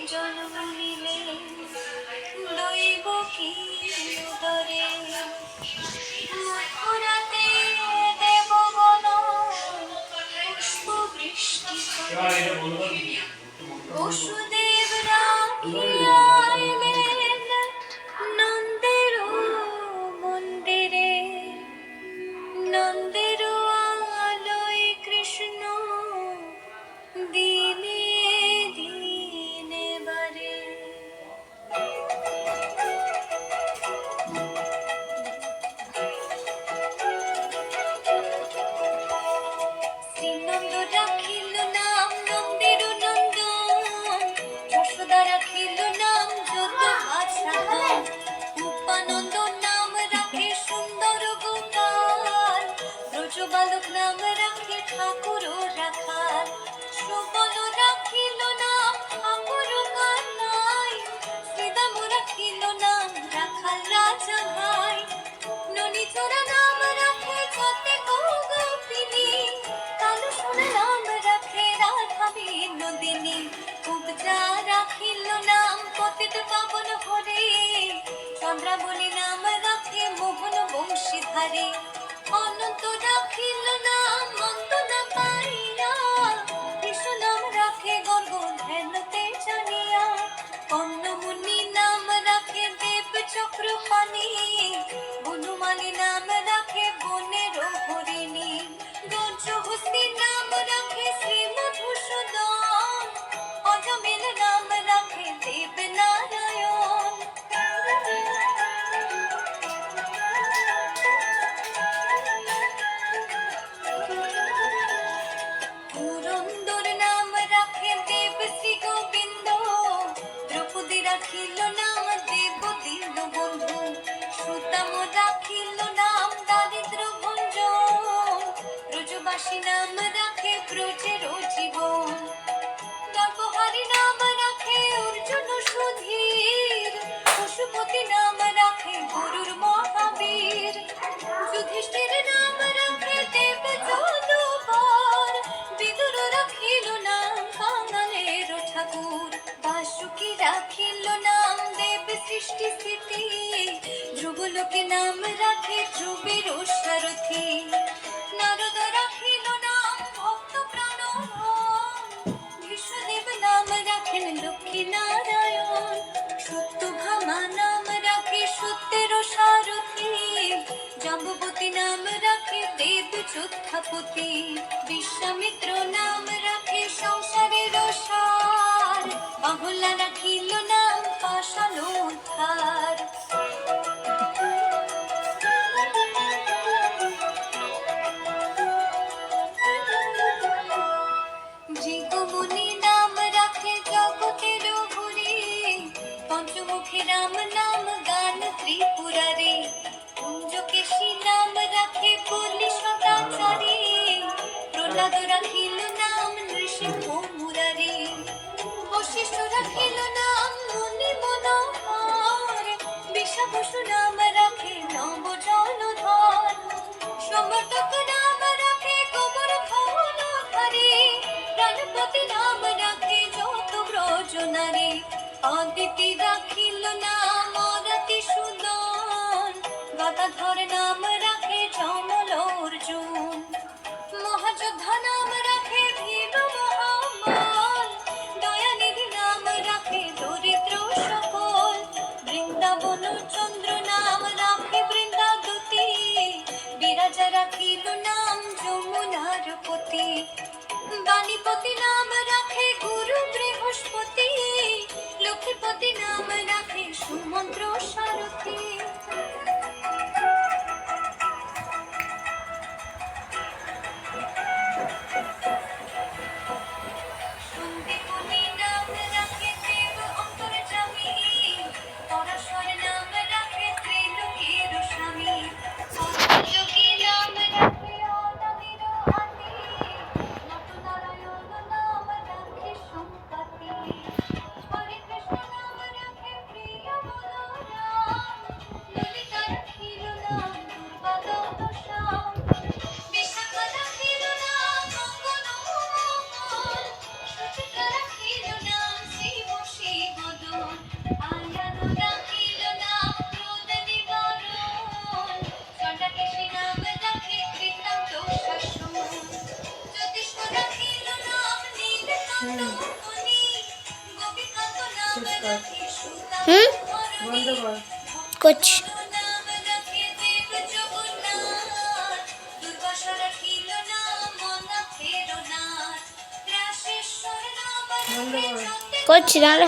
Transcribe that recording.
জন্ম নিলে দৈব কি উদরে মথুরাতে দেবগণ পুষ্প বৃষ্টি করে বসুদেব রাখিয়া এলেন নন্দের মন্দিরে নন্দের আলোয় কৃষ্ণ দিনে দিনে বারে শ্রীনন্দ রাখিল নাম নন্দের নন্দন যশোদা রাখিল নাম যত ভাষাধন উপানন্দ নাম রাখে সুন্দর গোপাল ব্রজ বালক নাম রাখে ঠাকুর রাখাল সুবল রাখিল নাম ঠাকুর কানাই শ্রীদাম রাখিল নাম রাখাল রাজা ভাই ননীচরা নাম রাখে যতে গোপিনী কালু সোনা নাম রাখে রাধা বিনোদিনী উপজা রাখিল নাম পতিত পাবন হরে চন্দ্রাবলী নাম রাখে মোহন বংশীধারে অনন্ত রাখিল নাম মন্দনা পাইয়া কৃষ্ণ নাম রাখে গর্গ ধ্যানতে জানিয়া কর্ণমুনি নাম রাখে দেব চক্রপাণি বনমালী নাম রাখে বনের হরিণী গজহস্তি নাম রাখে শ্রী মধুসূদন অজমিল নাম রাখে দেব নারায়ণ পুরন্দর নাম রাখে দেব শ্রী গোবিন্দ দ্রৌপদী রাখিল নাম দেব দীন বন্ধু সুদাম রাখিল নাম দারিদ্র ভঞ্জন ব্রজবাসী নাম রাখে ব্রজের জীবন গর্ভহারি নাম রাখে অর্জুন সুধীর পশুপতি নাম রাখে গরুর মহাবীর যুধিষ্ঠির নাম রাখে দেব জলবার বিদুর রাখিল নাম কাঙালের ঠাকুর বাসুকি রাখিল নাম দেব সৃষ্টি স্থিতি ধ্রুবলোকে নাম রাখে ধ্রুবের সারথি নারদ রাখিল নাম ভক্ত প্রাণধন বিশ্বদেব নাম রাখেন লক্ষ্মী নারায়ণ সত্যভামা নাম রাখে সত্যের সারথি জাম্বুবতী নাম রাখে দেব যোদ্ধাপতি বিশ্বামিত্র নাম রাখে সংসারের সার বাহুলা রাখিল নাম পাষাণ উদ্ধার জিগমুনি নাম রাখে জগতের হরি পঞ্চমুখী রাম নাম গান ত্রিপুরারে কুঞ্জকেশী নাম রাখে বলি সদাচারী প্রহ্লাদ রাখিল নাম নৃসিংহ মুরারি বশিষ্ঠ রাখিল নাম মুনি মনোহর বিষাবসু নাম রাখে নব জলধর সমর্থক নাম রাখে গোবর্ধন ধারী প্রাণপতি নাম রাখে যত ব্রজ নারী অদিতি রাখিল নাম অরতি সুদন গদাধর নাম রাখে যমল অর্জুন মহাযোদ্ধা নাম রাখে ভীম মহাবল দয়ানিধি নাম রাখে দরিদ্র সকল বৃন্দাবন চন্দ্র নাম রাখে বৃন্দাদতী বিরাজা রাখিল নাম যমুনার পতি বাণীপতি নাম রাখে গুরু বৃহস্পতি লক্ষ্মীপতি নাম রাখে সুমন্ত্র সারথী সন্দীপনী নাম রাখে দেব অন্তর্যামী পরাশর নাম রাখে ত্রিলোকের স্বামী যোগী নাম রাখে অনাদির আদি নটনারায়ণ নাম রাখে সম্পত্তি হরে কৃষ্ণ নাম রাখে প্রিয় বলরাম বন্ধ করো। করছি দাঁড়া